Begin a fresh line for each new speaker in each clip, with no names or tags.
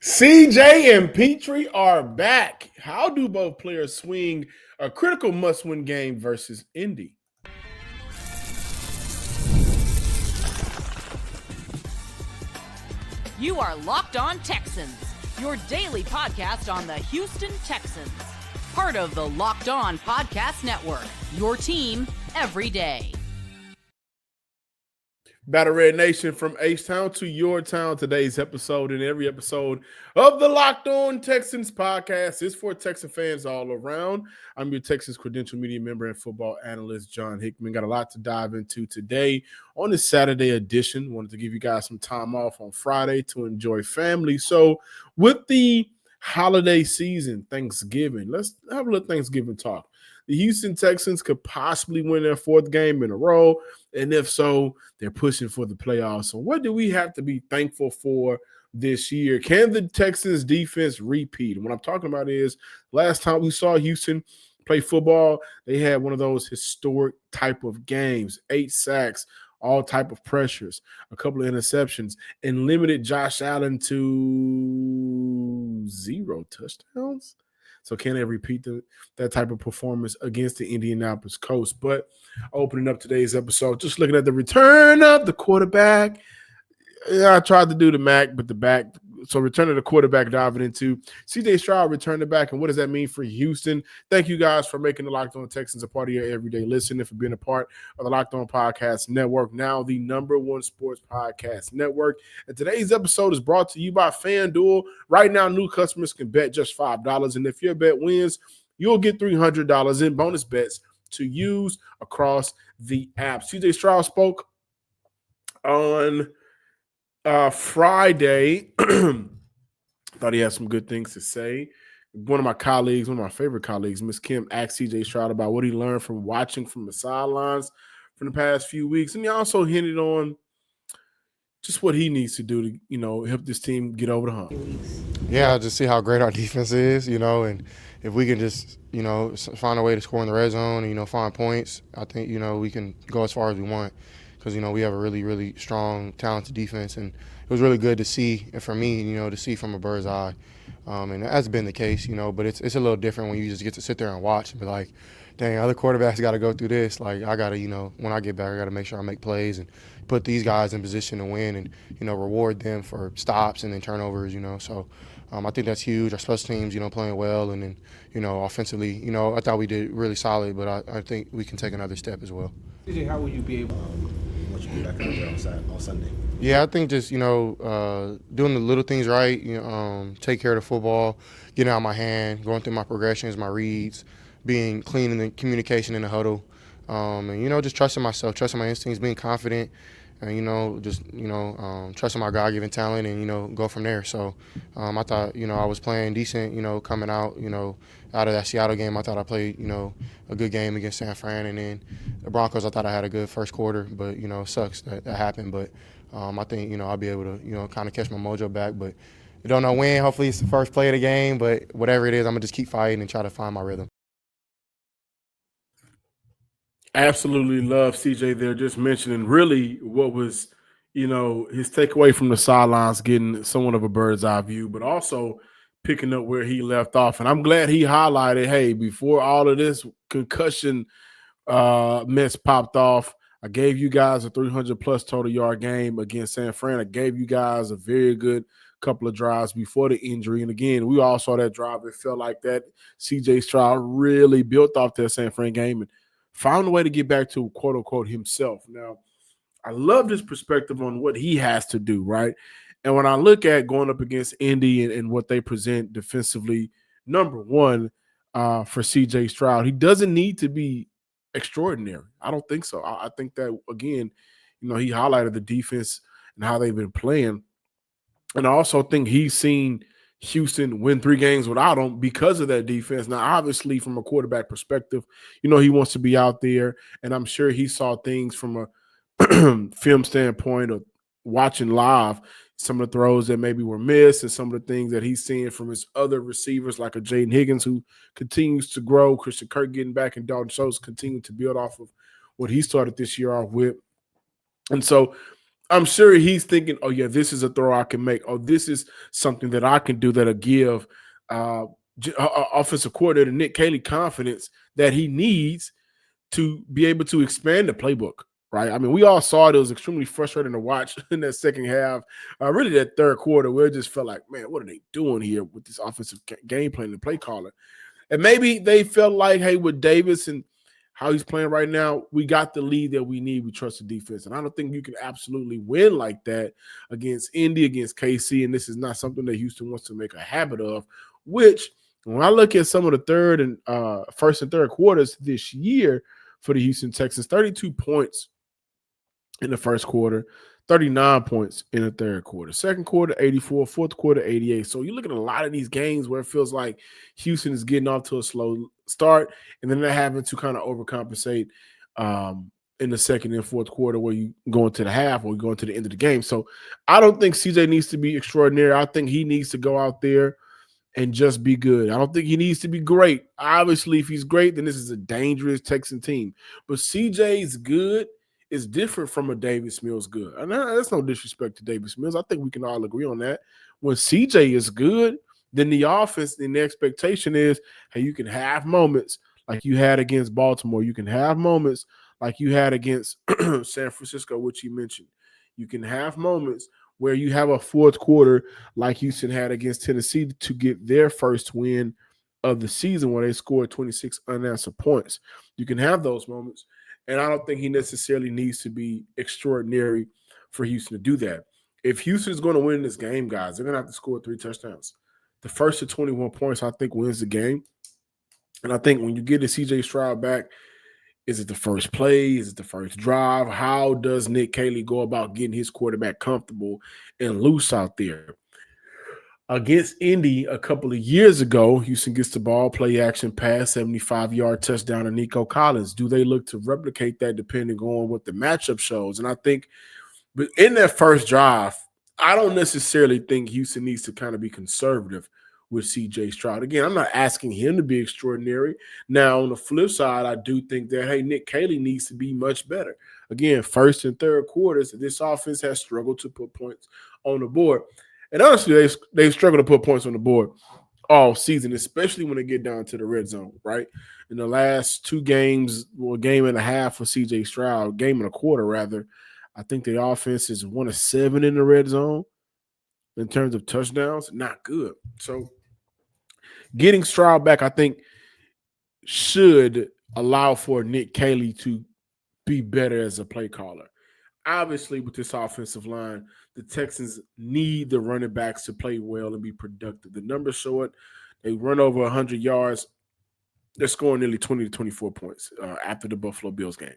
CJ and Pitre are back. How do both players swing a critical must-win game versus Indy?
You are Locked On Texans, your daily podcast on the Houston Texans. Part of the Locked On Podcast Network, your team every day.
Battle Red Nation, from H-Town to your town. Today's episode and every episode of the Locked On Texans podcast is for Texan fans all around. I'm your Texans credential media member and football analyst, John Hickman. Got a lot to dive into today on this Saturday edition. Wanted to give you guys some time off on Friday to enjoy family. So with the holiday season, Thanksgiving, let's have a little Thanksgiving talk. The Houston Texans could possibly win their fourth game in a row. And if so, they're pushing for the playoffs. So what do we have to be thankful for this year? Can the Texans defense repeat? And what I'm talking about is last time we saw Houston play football, they had one of those historic type of games, 8 sacks, all type of pressures, a couple of interceptions, and limited Josh Allen to 0 touchdowns. So can they repeat that type of performance against the Indianapolis Colts? But opening up today's episode, just looking at the return of the quarterback. Yeah, I tried to do the Mac, but the back. So return of the quarterback, diving into CJ Stroud returned it back. And what does that mean for Houston? Thank you guys for making the Locked On Texans a part of your everyday listening, for being a part of the Locked On Podcast Network, now the #1 sports podcast network. And today's episode is brought to you by FanDuel. Right now, new customers can bet just $5. And if your bet wins, you'll get $300 in bonus bets to use across the app. CJ Stroud spoke on Friday. Thought he had some good things to say. One of my favorite colleagues, Miss Kim, asked CJ Stroud about what he learned from watching from the sidelines from the past few weeks. And he also hinted on just what he needs to do to, help this team get over the hump.
Yeah, just see how great our defense is, and if we can just, find a way to score in the red zone and, find points, I think, we can go as far as we want. Because, we have a really, really strong, talented defense. And it was really good to see, and for me, to see from a bird's eye. And that's been the case, but it's a little different when you just get to sit there and watch and be like, dang, other quarterbacks got to go through this. Like, I got to, when I get back, I got to make sure I make plays and put these guys in position to win and, reward them for stops and then turnovers, So I think that's huge. Our special teams, playing well. And then, offensively, I thought we did really solid, but I think we can take another step as well.
CJ, how will you be able once you get back out there on Sunday?
Yeah, I think just, doing the little things right, take care of the football, getting out of my hand, going through my progressions, my reads, being clean in the communication in the huddle, and, just trusting myself, trusting my instincts, being confident, and, trusting my God-given talent and, go from there. So I thought, I was playing decent, coming out, out of that Seattle game. I thought I played, a good game against San Fran. And then the Broncos, I thought I had a good first quarter. But, it sucks that happened. But I think, I'll be able to, kind of catch my mojo back. But I don't know when. Hopefully it's the first play of the game. But whatever it is, I'm going to just keep fighting and try to find my rhythm.
Absolutely love CJ there, just mentioning really what was, his takeaway from the sidelines, getting somewhat of a bird's eye view, but also picking up where he left off. And I'm glad he highlighted, hey, before all of this concussion mess popped off, I gave you guys a 300-plus total yard game against San Fran. I gave you guys a very good couple of drives before the injury. And again, we all saw that drive. It felt like that CJ Stroud really built off that San Fran game and found a way to get back to, quote-unquote, himself. Now, I love this perspective on what he has to do, right? And when I look at going up against Indy and what they present defensively, number one, for CJ Stroud, he doesn't need to be extraordinary. I don't think so. I think that, again, he highlighted the defense and how they've been playing. And I also think he's seen Houston win 3 games without him because of that defense. Now, obviously, from a quarterback perspective, he wants to be out there, and I'm sure he saw things from a film standpoint of watching live, some of the throws that maybe were missed and some of the things that he's seeing from his other receivers like a Jaden Higgins who continues to grow, Christian Kirk getting back, and Dalton Schultz continuing to build off of what he started this year off with. And so I'm sure he's thinking, oh, yeah, this is a throw I can make. Oh, this is something that I can do that'll give uh, offensive coordinator Nick Caley confidence that he needs to be able to expand the playbook, right? I mean, we all saw it. It was extremely frustrating to watch in that second half. Really, that third quarter, where it just felt like, man, what are they doing here with this offensive game plan and play caller? And maybe they felt like, hey, with Davis and how he's playing right now, we got the lead that we need. We trust the defense. And I don't think you can absolutely win like that against Indy, against KC. And this is not something that Houston wants to make a habit of, which when I look at some of the first and third quarters this year for the Houston Texans, 32 points in the first quarter, 39 points in the third quarter. Second quarter, 84. Fourth quarter, 88. So you look at a lot of these games where it feels like Houston is getting off to a slow start, and then they're having to kind of overcompensate in the second and fourth quarter where you go into the half or you go into the end of the game. So I don't think CJ needs to be extraordinary. I think he needs to go out there and just be good. I don't think he needs to be great. Obviously, if he's great, then this is a dangerous Texan team. But CJ's good is different from a Davis Mills good. And that's no disrespect to Davis Mills. I think we can all agree on that. When CJ is good, then the offense and the expectation is, hey, you can have moments like you had against Baltimore. You can have moments like you had against San Francisco, which you mentioned. You can have moments where you have a fourth quarter like Houston had against Tennessee to get their first win of the season where they scored 26 unanswered points. You can have those moments. And I don't think he necessarily needs to be extraordinary for Houston to do that. If Houston is going to win this game, guys, they're going to have to score 3 touchdowns. The first to 21 points, I think, wins the game. And I think when you get the CJ Stroud back, is it the first play? Is it the first drive? How does Nick Caley go about getting his quarterback comfortable and loose out there? Against Indy a couple of years ago, Houston gets the ball, play action pass, 75-yard touchdown to Nico Collins. Do they look to replicate that depending on what the matchup shows? And I think in that first drive, I don't necessarily think Houston needs to kind of be conservative with CJ Stroud. Again, I'm not asking him to be extraordinary. Now, on the flip side, I do think that, hey, Nick Caley needs to be much better. Again, first and third quarters, this offense has struggled to put points on the board. And honestly, they've struggled to put points on the board all season, especially when they get down to the red zone, right? In the last 2 games, well, game and a half for CJ Stroud, game and a quarter, rather, I think the offense is 1 of 7 in the red zone in terms of touchdowns. Not good. So getting Stroud back, I think, should allow for Nick Caley to be better as a play caller. Obviously, with this offensive line, the Texans need the running backs to play well and be productive. The numbers show it. They run over 100 yards. They're scoring nearly 20 to 24 points after the Buffalo Bills game.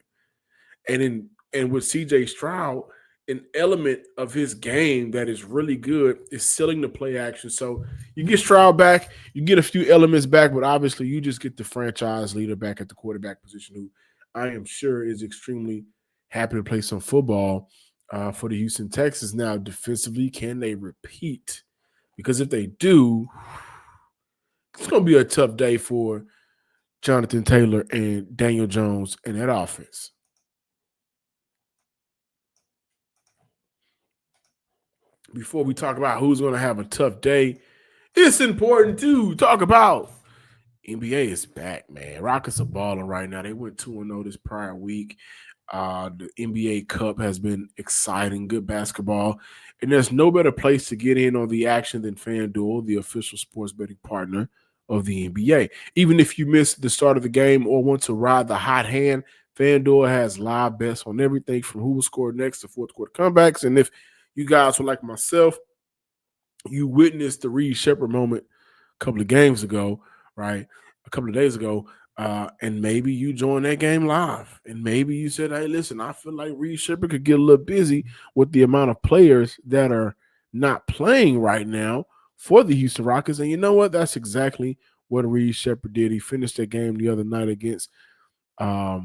And with CJ Stroud, an element of his game that is really good is selling the play action. So you get Stroud back, you get a few elements back, but obviously you just get the franchise leader back at the quarterback position, who I am sure is extremely happy to play some football for the Houston Texans. Now, defensively, can they repeat? Because if they do, it's going to be a tough day for Jonathan Taylor and Daniel Jones in that offense. Before we talk about who's going to have a tough day, it's important to talk about NBA is back, man. Rockets are balling right now. They went 2-0 this prior week. The NBA Cup has been exciting, good basketball. And there's no better place to get in on the action than FanDuel, the official sports betting partner of the NBA. Even if you missed the start of the game or want to ride the hot hand, FanDuel has live bets on everything from who will score next to fourth quarter comebacks. And if you guys were like myself, you witnessed the Reed Shepherd moment a couple of games ago, right? A couple of days ago. And maybe you joined that game live. And maybe you said, hey, listen, I feel like Reed Shepherd could get a little busy with the amount of players that are not playing right now for the Houston Rockets. And you know what? That's exactly what Reed Shepherd did. He finished that game the other night against the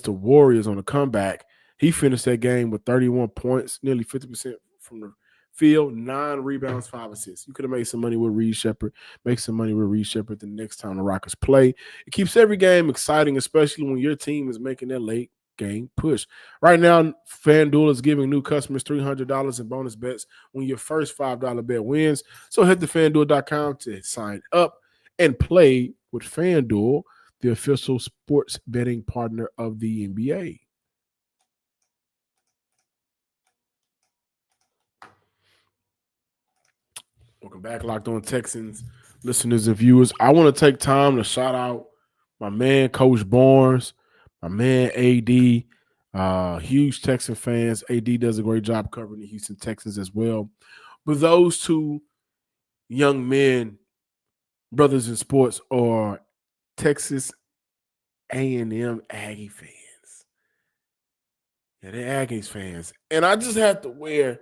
Warriors on a comeback. He finished that game with 31 points, nearly 50% from the field, 9 rebounds, 5 assists. You could have made some money with Reed Shepherd. Make some money with Reed Shepherd the next time the Rockets play. It keeps every game exciting, especially when your team is making that late game push. Right now, FanDuel is giving new customers $300 in bonus bets when your first $5 bet wins. So head to FanDuel.com to sign up and play with FanDuel, the official sports betting partner of the NBA. Welcome back, Locked On Texans listeners and viewers. I want to take time to shout out my man, Coach Barnes, my man, AD, huge Texan fans. AD does a great job covering the Houston Texans as well. But those two young men, brothers in sports, are Texas A&M Aggie fans. Yeah, they're Aggies fans. And I just have to wear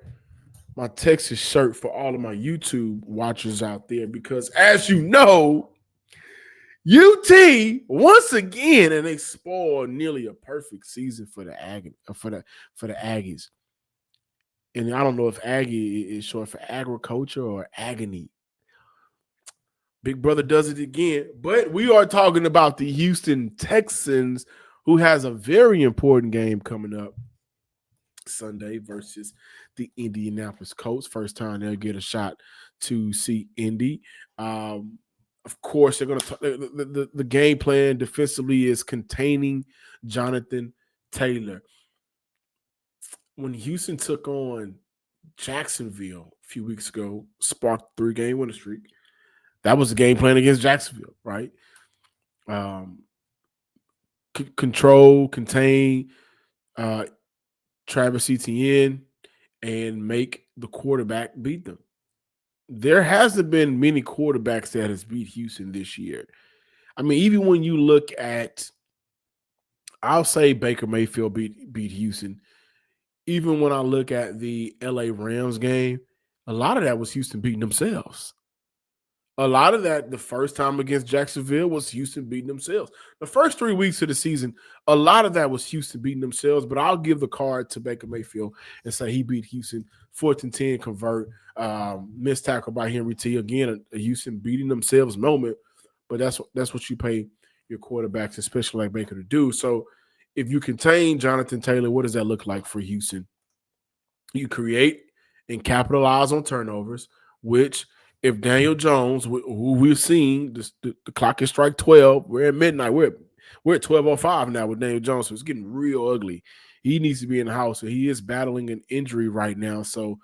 my Texas shirt for all of my YouTube watchers out there because, as you know, UT once again, and they spoiled nearly a perfect season for the Aggies. And I don't know if Aggie is short for agriculture or agony. Big brother does it again. But we are talking about the Houston Texans, who has a very important game coming up Sunday versus the Indianapolis Colts. First time they'll get a shot to see Indy. Of course, they're going to the game plan defensively is containing Jonathan Taylor. When Houston took on Jacksonville a few weeks ago, sparked 3-game winning streak. That was the game plan against Jacksonville, right? Control, contain Travis Etienne, and make the quarterback beat them. There hasn't been many quarterbacks that has beat Houston this year. I mean, even when you look at, I'll say Baker Mayfield beat Houston. Even when I look at the LA Rams game, a lot of that was Houston beating themselves. A lot of that, the first time against Jacksonville, was Houston beating themselves. The first 3 weeks of the season, a lot of that was Houston beating themselves, but I'll give the card to Baker Mayfield and say he beat Houston. 4th and 10 convert, missed tackle by Henry T. Again, a Houston beating themselves moment, but that's what you pay your quarterbacks, especially like Baker, to do. So if you contain Jonathan Taylor, what does that look like for Houston? You create and capitalize on turnovers, which – if Daniel Jones, who we're seeing, the clock is strike 12, we're at midnight. We're at 12:05 now with Daniel Jones, so it's getting real ugly. He needs to be in the house, so he is battling an injury right now. So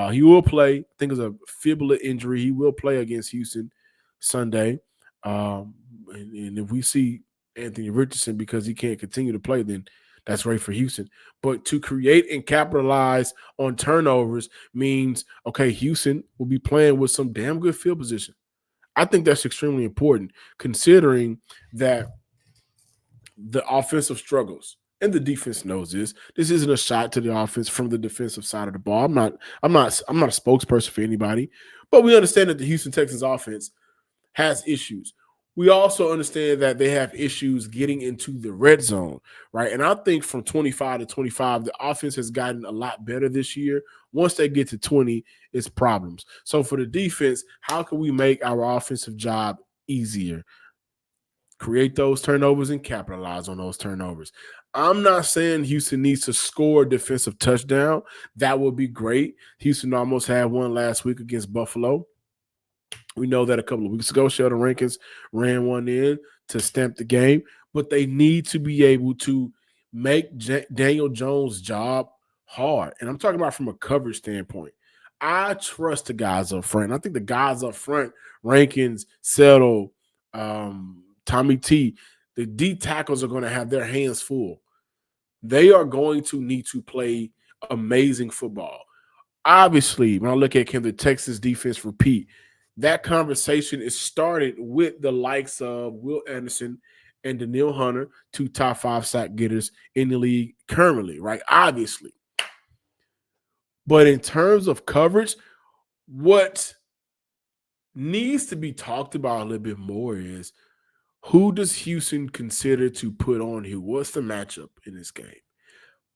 he will play. I think it's a fibula injury. He will play against Houston Sunday. And if we see Anthony Richardson because he can't continue to play, then that's great for Houston. But to create and capitalize on turnovers means, okay, Houston will be playing with some damn good field position. I think that's extremely important considering that the offensive struggles, and the defense knows this. This isn't a shot to the offense from the defensive side of the ball. I'm not a spokesperson for anybody, but we understand that the Houston Texans offense has issues. We also understand that they have issues getting into the red zone, right? And I think from 25 to 25, the offense has gotten a lot better this year. Once they get to 20, it's problems. So for the defense, how can we make our offensive job easier? Create those turnovers and capitalize on those turnovers. I'm not saying Houston needs to score a defensive touchdown. That would be great. Houston almost had one last week against Buffalo. We know that a couple of weeks ago, Sheldon Rankins ran one in to stamp the game, but they need to be able to make Daniel Jones' job hard. And I'm talking about from a coverage standpoint. I trust the guys up front. I think the guys up front, Rankins, Settle, Tommy T, the D tackles are going to have their hands full. They are going to need to play amazing football. Obviously, when I look at can the Texas defense repeat, that conversation is started with the likes of Will Anderson and Daniil Hunter, 2 top 5 sack getters in the league currently, right? Obviously. But in terms of coverage, what needs to be talked about a little bit more is who does Houston consider to put on here? What's the matchup in this game?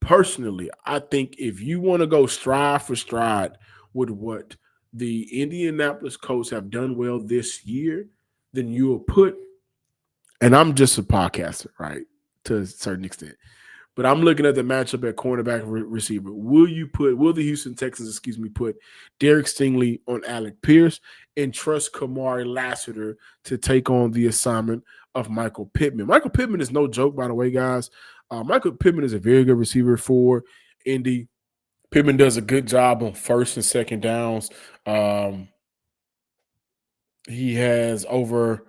Personally, I think if you want to go stride for stride with what the Indianapolis Colts have done well this year, then you will put, and I'm just a podcaster, right, to a certain extent, But I'm looking at the matchup at cornerback receiver. Will the Houston Texans, put Derek Stingley on Alec Pierce and trust Kamari Lassiter to take on the assignment of Michael Pittman? Michael Pittman is no joke, by the way, guys. Michael Pittman is a very good receiver for Indy. Pittman does a good job on first and second downs. He has over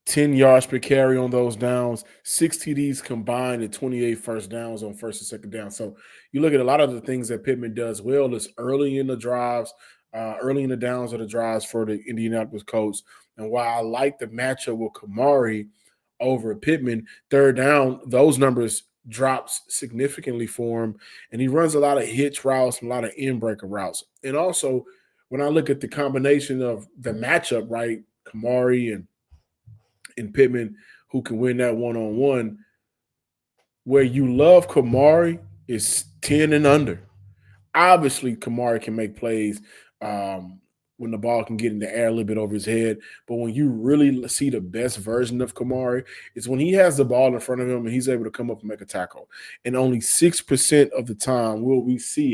10 yards per carry on those downs, 6 TDs combined, and 28 first downs on first and second down. So you look at a lot of the things that Pittman does well is early in the drives, early in the downs of the drives for the Indianapolis Colts. And while I like the matchup with Kamari over Pittman, third down, those numbers drops significantly for him. And he runs a lot of hitch routes and a lot of in-breaker routes. And also, when I look at the combination of the matchup, right, Kamari and Pittman, who can win that one-on-one, where you love Kamari is 10 and under. Obviously, Kamari can make plays when the ball can get in the air a little bit over his head. But when you really see the best version of Kamari, is when he has the ball in front of him and he's able to come up and make a tackle. And only 6% of the time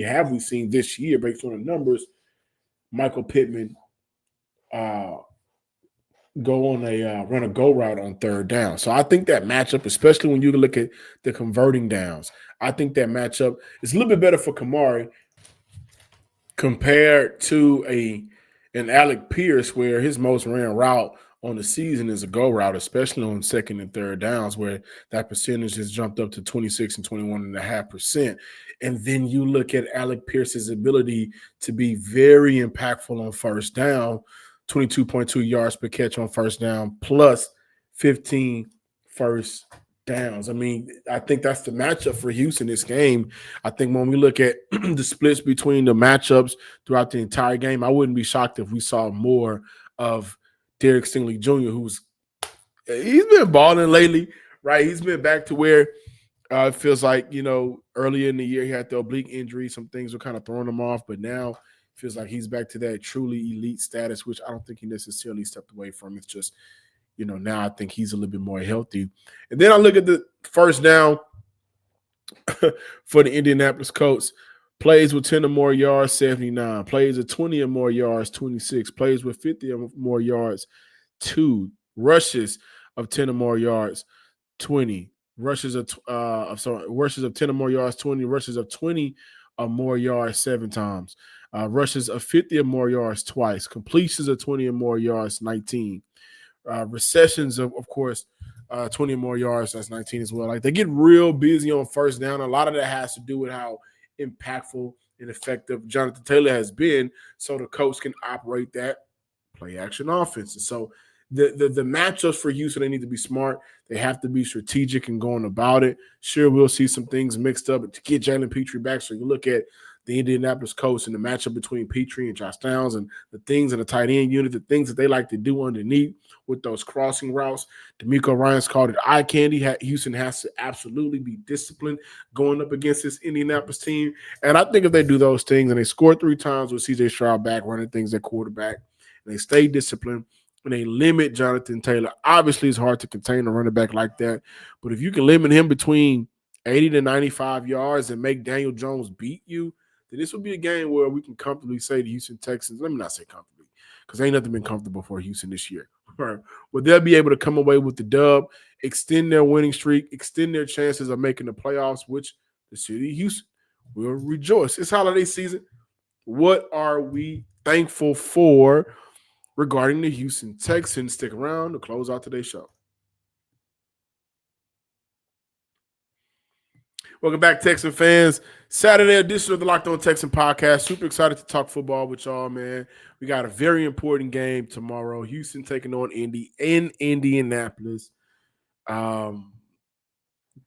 have we seen this year, based on the numbers, Michael Pittman go on run a go route on third down. So I think that matchup, especially when you look at the converting downs, I think that matchup is a little bit better for Kamari compared to an Alec Pierce, where his most ran route on the season is a go route, especially on second and third downs, where that percentage has jumped up to 26 and 21.5%. And then you look at Alec Pierce's ability to be very impactful on first down, 22.2 yards per catch on first down, plus 15 first downs. I mean, I think that's the matchup for Houston this game. I think when we look at the splits between the matchups throughout the entire game, I wouldn't be shocked if we saw more of Derek Stingley Jr., he's been balling lately, right? He's been back to where it feels like, earlier in the year he had the oblique injury. Some things were kind of throwing him off, but now it feels like he's back to that truly elite status, which I don't think he necessarily stepped away from. It's just, now I think he's a little bit more healthy. And then I look at the first down for the Indianapolis Colts. Plays with 10 or more yards, 79. Plays with 20 or more yards, 26. Plays with 50 or more yards, 2. Rushes of 10 or more yards, 20. Rushes of 10 or more yards, 20. Rushes of 20 or more yards, 7 times. Rushes of 50 or more yards, twice. Completions of 20 or more yards, 19. Receptions of course, 20 or more yards, that's 19 as well. Like, they get real busy on first down. A lot of that has to do with how impactful and effective Jonathan Taylor has been, so the coach can operate that play action offense. And so the matchups for Houston, they need to be smart. They have to be strategic and going about it. Sure, we'll see some things mixed up to get Jalen Pitre back. So you look at the Indianapolis Colts and the matchup between Pitre and Josh Downs and the things in the tight end unit, the things that they like to do underneath with those crossing routes. D'Amico Ryans called it eye candy. Houston has to absolutely be disciplined going up against this Indianapolis team. And I think if they do those things and they score 3 times with CJ Stroud back running things at quarterback, and they stay disciplined, and they limit Jonathan Taylor. Obviously, it's hard to contain a running back like that. But if you can limit him between 80 to 95 yards and make Daniel Jones beat you, then this will be a game where we can comfortably say the Houston Texans, let me not say comfortably, because ain't nothing been comfortable for Houston this year. Right. But they'll be able to come away with the dub, extend their winning streak, extend their chances of making the playoffs, which the city of Houston will rejoice. It's holiday season. What are we thankful for regarding the Houston Texans? Stick around to close out today's show. Welcome back, Texan fans. Saturday edition of the Locked On Texan podcast. Super excited to talk football with y'all, man. We got a very important game tomorrow. Houston taking on Indy in Indianapolis.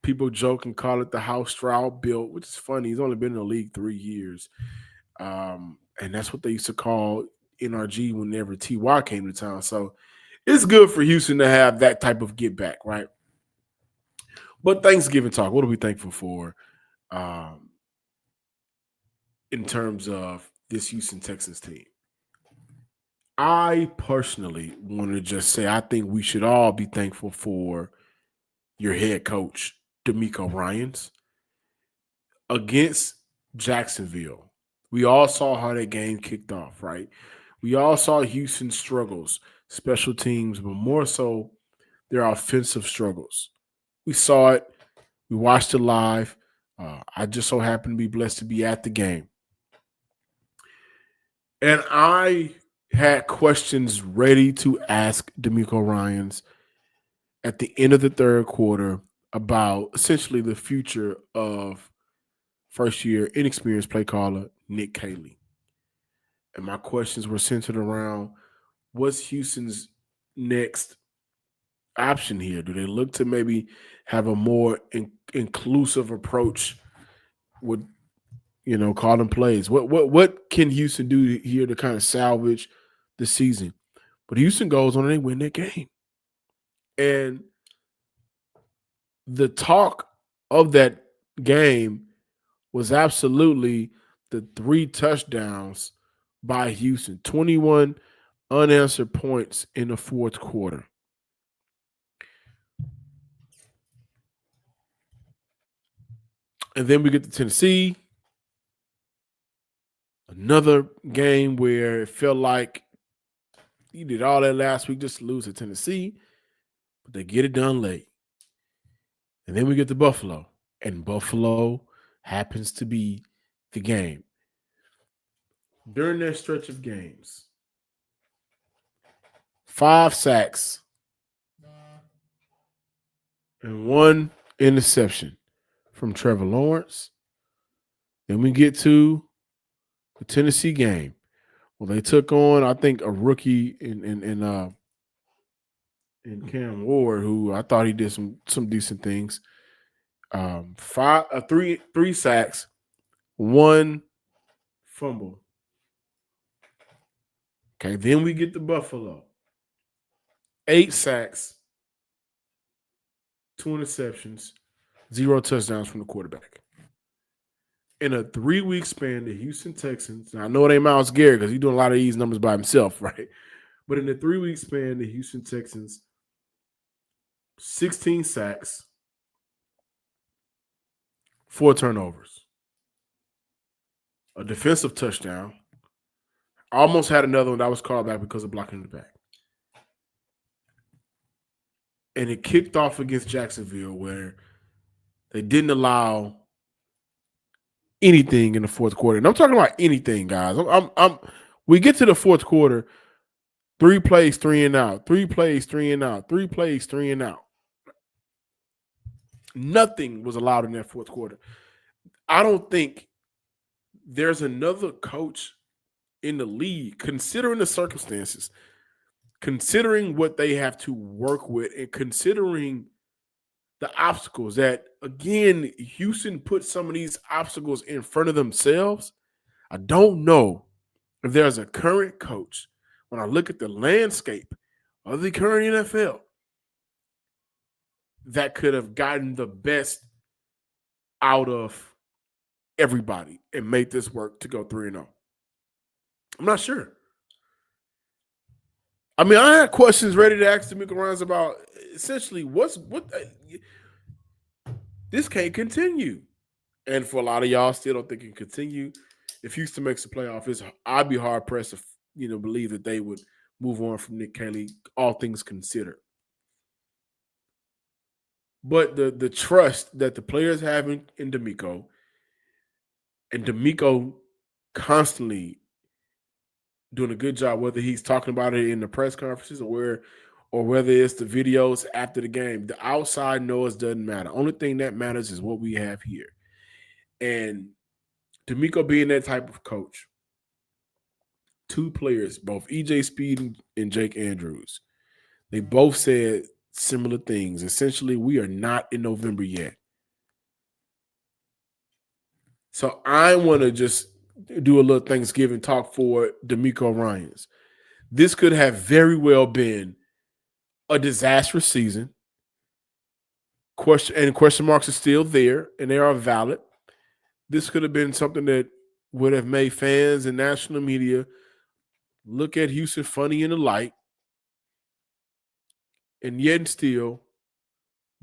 People joke and call it the house Stroud built, which is funny. He's only been in the league 3 years. And that's what they used to call NRG whenever T.Y. came to town. So it's good for Houston to have that type of get back, right? But Thanksgiving talk, what are we thankful for in terms of this Houston Texans team? I personally want to just say I think we should all be thankful for your head coach, D'Amico Ryans. against Jacksonville, we all saw how that game kicked off, right? We all saw Houston's struggles, special teams, but more so their offensive struggles. We saw it. We watched it live. I just so happened to be blessed to be at the game. And I had questions ready to ask DeMeco Ryans at the end of the third quarter about essentially the future of first-year inexperienced play caller Nick Caley. And my questions were centered around what's Houston's next option here? Do they look to maybe have a more inclusive approach with, calling plays? What can Houston do here to kind of salvage the season? But Houston goes on and they win that game. And the talk of that game was absolutely the 3 touchdowns by Houston, 21 unanswered points in the fourth quarter. And then we get to Tennessee, another game where it felt like you did all that last week just to lose to Tennessee, but they get it done late. And then we get to Buffalo, and Buffalo happens to be the game. During that stretch of games, 5 sacks and 1 interception from Trevor Lawrence. Then we get to the Tennessee game. Well, they took on, I think, a rookie in Cam Ward, who I thought he did some decent things. 3 sacks, 1 fumble. Okay, then we get to Buffalo. 8 sacks, 2 interceptions, 0 touchdowns from the quarterback. In a 3-week span, the Houston Texans, now I know it ain't Myles Garrett because he's doing a lot of these numbers by himself, right? But in a 3-week span, the Houston Texans, 16 sacks, 4 turnovers, a defensive touchdown. Almost had another one that was called back because of blocking the back. And it kicked off against Jacksonville where they didn't allow anything in the fourth quarter. And I'm talking about anything, guys. We get to the fourth quarter, 3 plays, 3 and out, 3 plays, 3 and out, 3 plays, 3 and out. Nothing was allowed in that fourth quarter. I don't think there's another coach in the league, considering the circumstances, considering what they have to work with, and considering the obstacles that, again, Houston put some of these obstacles in front of themselves. I don't know if there's a current coach, when I look at the landscape of the current NFL, that could have gotten the best out of everybody and made this work to go 3-0. I'm not sure. I mean, I had questions ready to ask DeMeco Ryans about essentially this can't continue. And for a lot of y'all still don't think it can continue. If Houston makes the playoff, I'd be hard pressed to believe that they would move on from Nick Caley, all things considered. But the trust that the players have in DeMeco, and DeMeco constantly doing a good job, whether he's talking about it in the press conferences or whether it's the videos after the game. The outside noise doesn't matter. Only thing that matters is what we have here. And DeMeco being that type of coach, 2 players, both EJ Speed and Jake Andrews, they both said similar things. Essentially, we are not in November yet. So I want to just do a little Thanksgiving talk for DeMeco Ryans. This could have very well been a disastrous season. Question marks are still there, and they are valid. This could have been something that would have made fans and national media look at Houston funny in the light. And yet and still,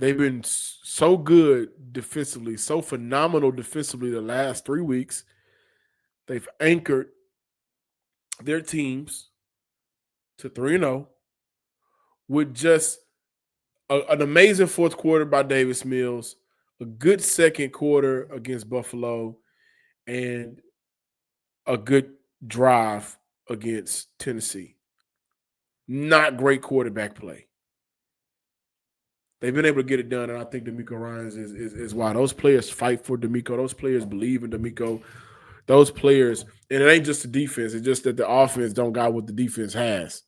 They've been so good defensively, so phenomenal defensively the last 3 weeks. They've anchored their teams to 3-0 with just an amazing fourth quarter by Davis Mills, a good second quarter against Buffalo, and a good drive against Tennessee. Not great quarterback play. They've been able to get it done, and I think DeMeco Ryans is why. Those players fight for DeMeco. Those players believe in DeMeco. Those players, and it ain't just the defense. It's just that the offense don't got what the defense has.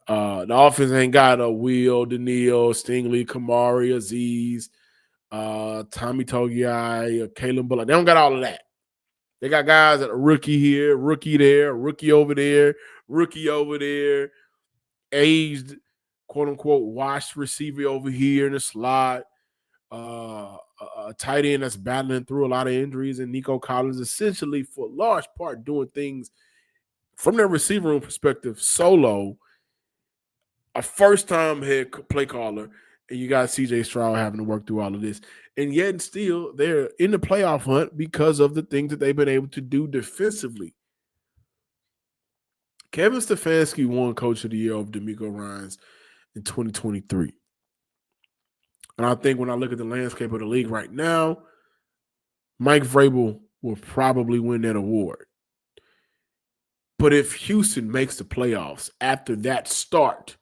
The offense ain't got a Will, Daniil, Stingley, Kamari, Aziz, Tommy Togiai, Kalen Bullock. They don't got all of that. They got guys that are rookie here, rookie there, rookie over there, aged, quote unquote, washed receiver over here in the slot, a tight end that's battling through a lot of injuries, and Nico Collins essentially, for a large part, doing things from their receiver room perspective solo. A first-time head play caller, and you got CJ Stroud having to work through all of this. And yet and still, they're in the playoff hunt because of the things that they've been able to do defensively. Kevin Stefanski won Coach of the Year over DeMeco Ryans in 2023. And I think when I look at the landscape of the league right now, Mike Vrabel will probably win that award. But if Houston makes the playoffs after that start,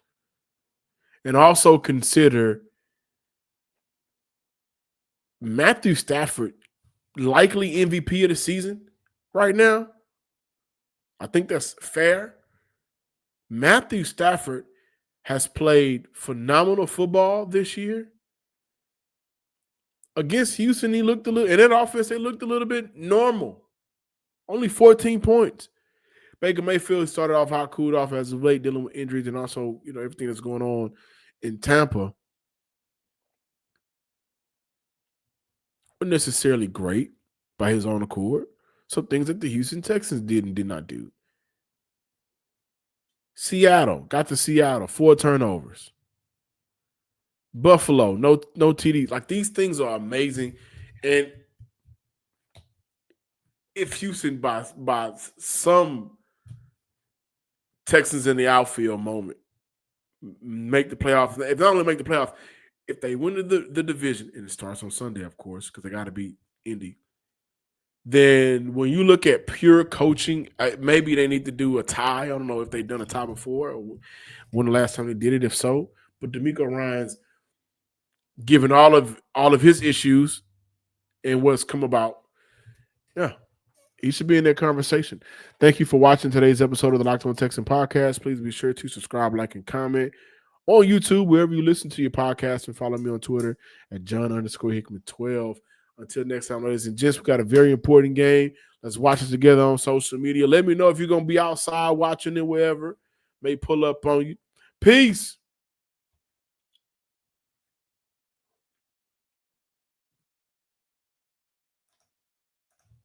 and also consider Matthew Stafford likely MVP of the season right now, I think that's fair. Matthew Stafford has played phenomenal football this year. Against Houston, he looked a little, in that offense, they looked a little bit normal. Only 14 points. Baker Mayfield started off hot, cooled off as of late, dealing with injuries and also, everything that's going on in Tampa. Wasn't necessarily great by his own accord. Some things that the Houston Texans did and did not do. Seattle, got to Seattle, 4 turnovers. Buffalo, no TDs. Like, these things are amazing. And if Houston by some Texans in the outfield moment make the playoffs, if they only make the playoffs, if they win the division, and it starts on Sunday, of course, because they got to beat Indy, then when you look at pure coaching, maybe they need to do a tie. I don't know if they've done a tie before or when the last time they did it, if so. But DeMeco Ryans, given all of his issues and what's come about, yeah, he should be in that conversation. Thank you for watching today's episode of the Locked On Texans podcast. Please be sure to subscribe, like, and comment on YouTube, wherever you listen to your podcast, and follow me on Twitter at John_Hickman12. Until next time, ladies and gents, we got a very important game. Let's watch it together on social media. Let me know if you're going to be outside watching it wherever. May pull up on you. Peace.